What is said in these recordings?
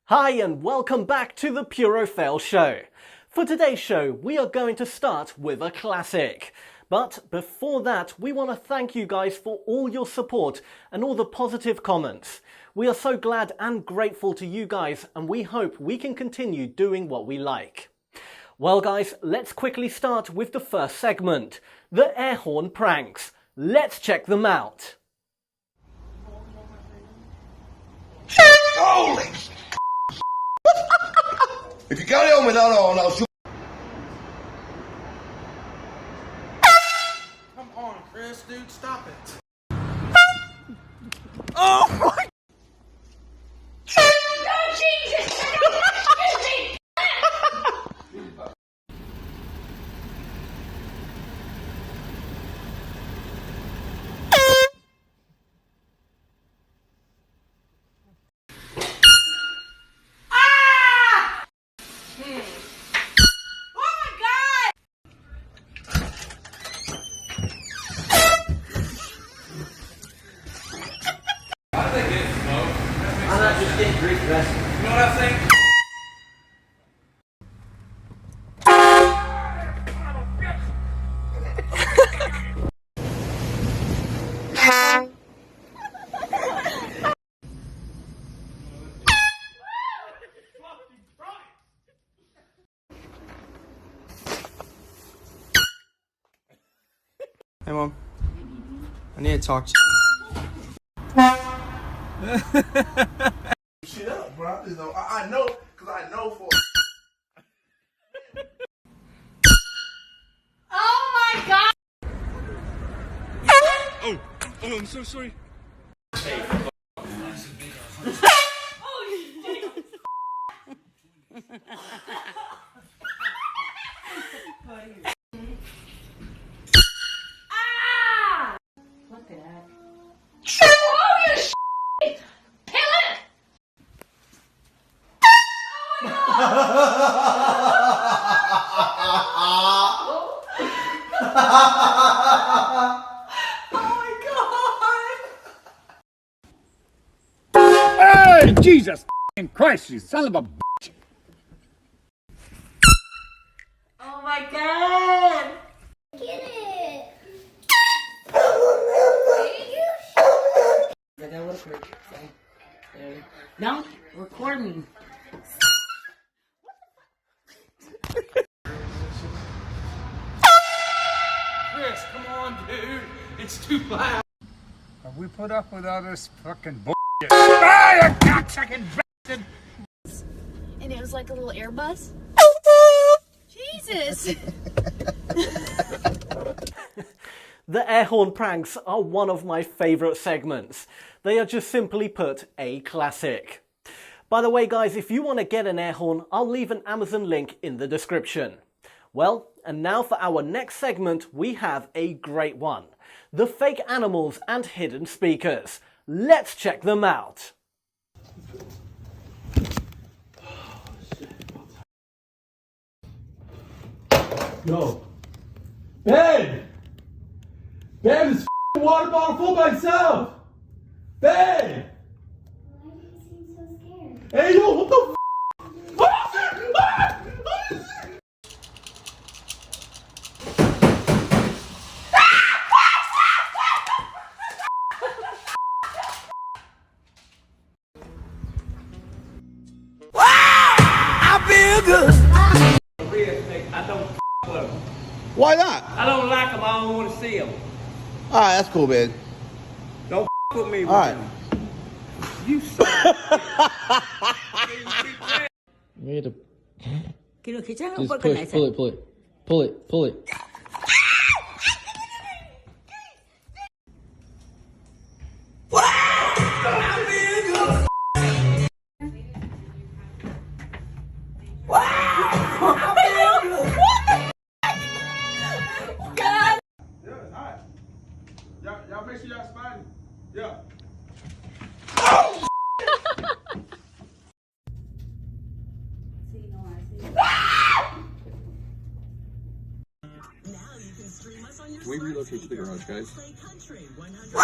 Hi and welcome back to the Puro Fail Show. For today's show, we are going to start with a classic. But before that, we want to thank you guys for all your support and all the positive comments. We are so glad and grateful to you guys, and we hope we can continue doing what we like. Well guys, let's quickly start with the first segment, the air horn pranks. Let's check them out. Holy If you got it without all, I'll shoot. Come on, Chris, dude, stop it. Oh my! No, Jesus! I'm not just getting Greek dressing. You know what I think? Hey, Mom. I need to talk to Shit up, bro. I just know. I know, because I know for. Oh my God! Oh, I'm so sorry. Ah! Look at that. Oh, you shit! Kill it! Hey, Jesus Christ, you son of a bitch! Oh my God! Get it! I got a little quick. Don't record me. Chris, come on, dude. It's too loud. Have we put up with all this fucking bullshit? Ah, you cocksucking bastard! And it was like a little Airbus. Jesus! The air horn pranks are one of my favourite segments. They are just simply put a classic. By the way guys, if you want to get an air horn, I'll leave an Amazon link in the description. Well, and now for our next segment, we have a great one. The fake animals and hidden speakers. Let's check them out. Yo, Ben! Ben, this water bottle full by itself! Ben! Why do you seem so scared? Hey, yo, what the Oh, shit! Ah! Oh, shit! I don't with them. Why not? I don't like them. I don't want to see them. All right, that's cool, man. Don't with me. All right. You suck. You need to Que lo que ya just push, pull it. Yeah, it's hot. Y'all make sure y'all spot it. Yeah. Can we relocate to the garage, guys? I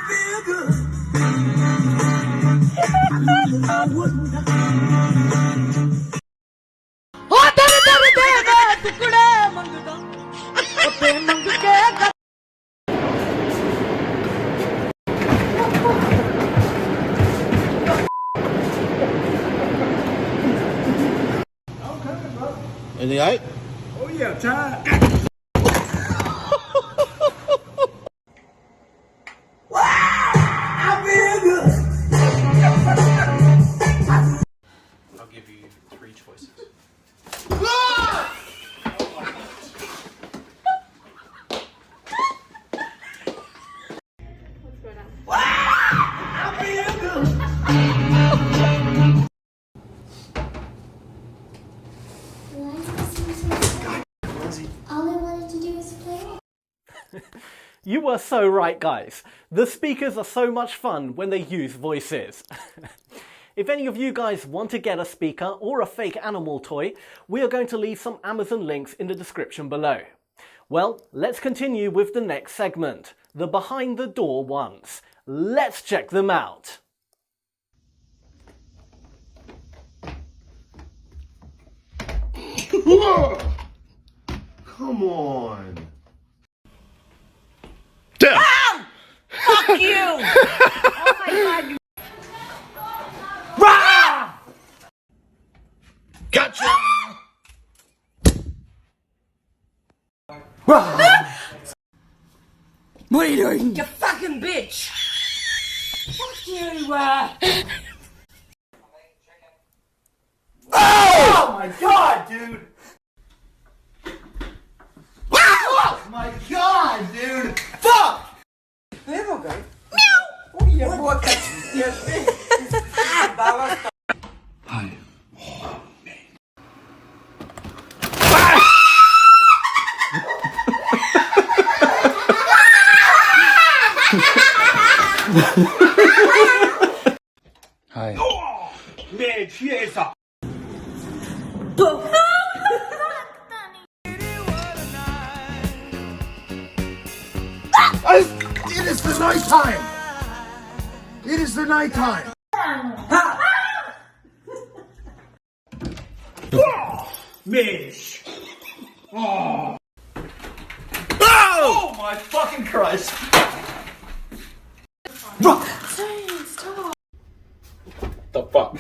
feel good. I wouldn't Anything all right? Oh yeah, time. I'll give you 3 choices. All I wanted to do was play. You were so right, guys. The speakers are so much fun when they use voices. If any of you guys want to get a speaker or a fake animal toy, we are going to leave some Amazon links in the description below. Well, let's continue with the next segment, the behind the door ones. Let's check them out. Come on. Damn. Fuck you! Oh my god, you. Rah! Gotcha. What are you doing? You fucking bitch! Fuck you, Oh my god, dude. Oh my god, dude. Fuck. Hi. Hi. Man, she ain't stop. It is the nighttime. It is the nighttime. Mish. Oh my fucking Christ! The fuck?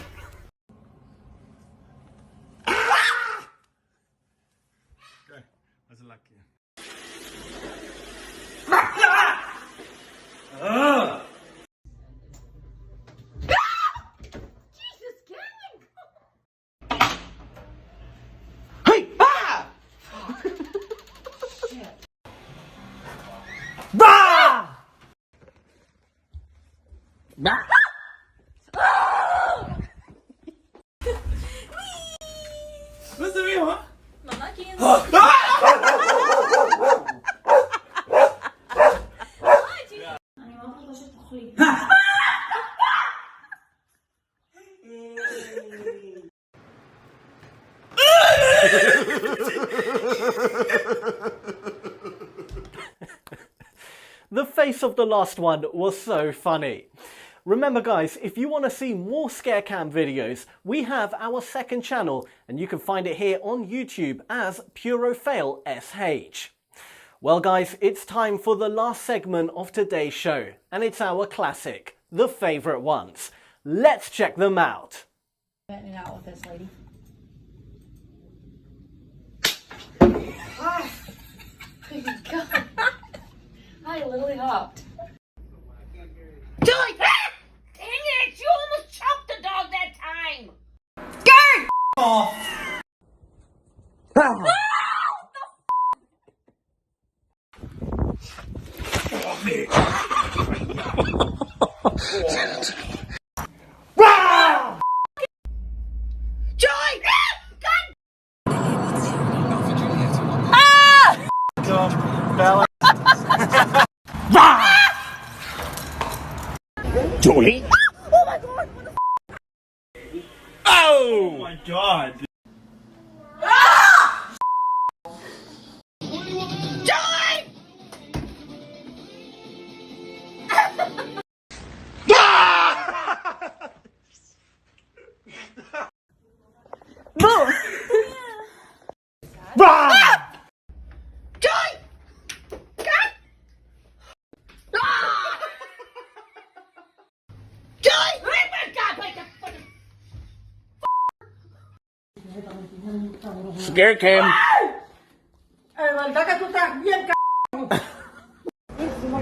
Was lucky. The face of the last one was so funny. Remember guys, if you want to see more Scarecam videos, we have our second channel and you can find it here on YouTube as Puro Fail SH. Well guys, it's time for the last segment of today's show and it's our classic, the favourite ones. Let's check them out. Betting it out with this lady. God. I literally hopped. Julie! Dang it! You almost choked the dog that time! Gert! Joy! Joey. Oh my god! Oh my god. Joy! Joy! God! Joy! Oh my god! Wait the fucking... scared him.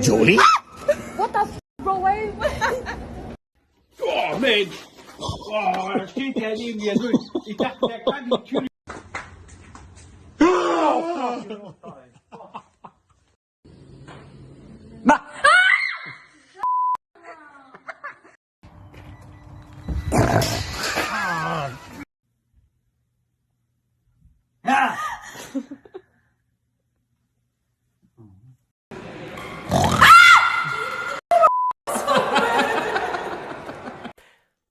Julie? Oh, man. Oh, shit, I need me. It's that kind of curious.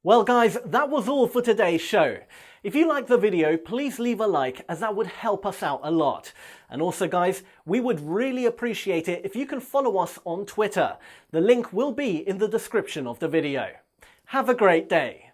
Well guys, that was all for today's show. If you liked the video, please leave a like as that would help us out a lot. And also guys, we would really appreciate it if you can follow us on Twitter. The link will be in the description of the video. Have a great day.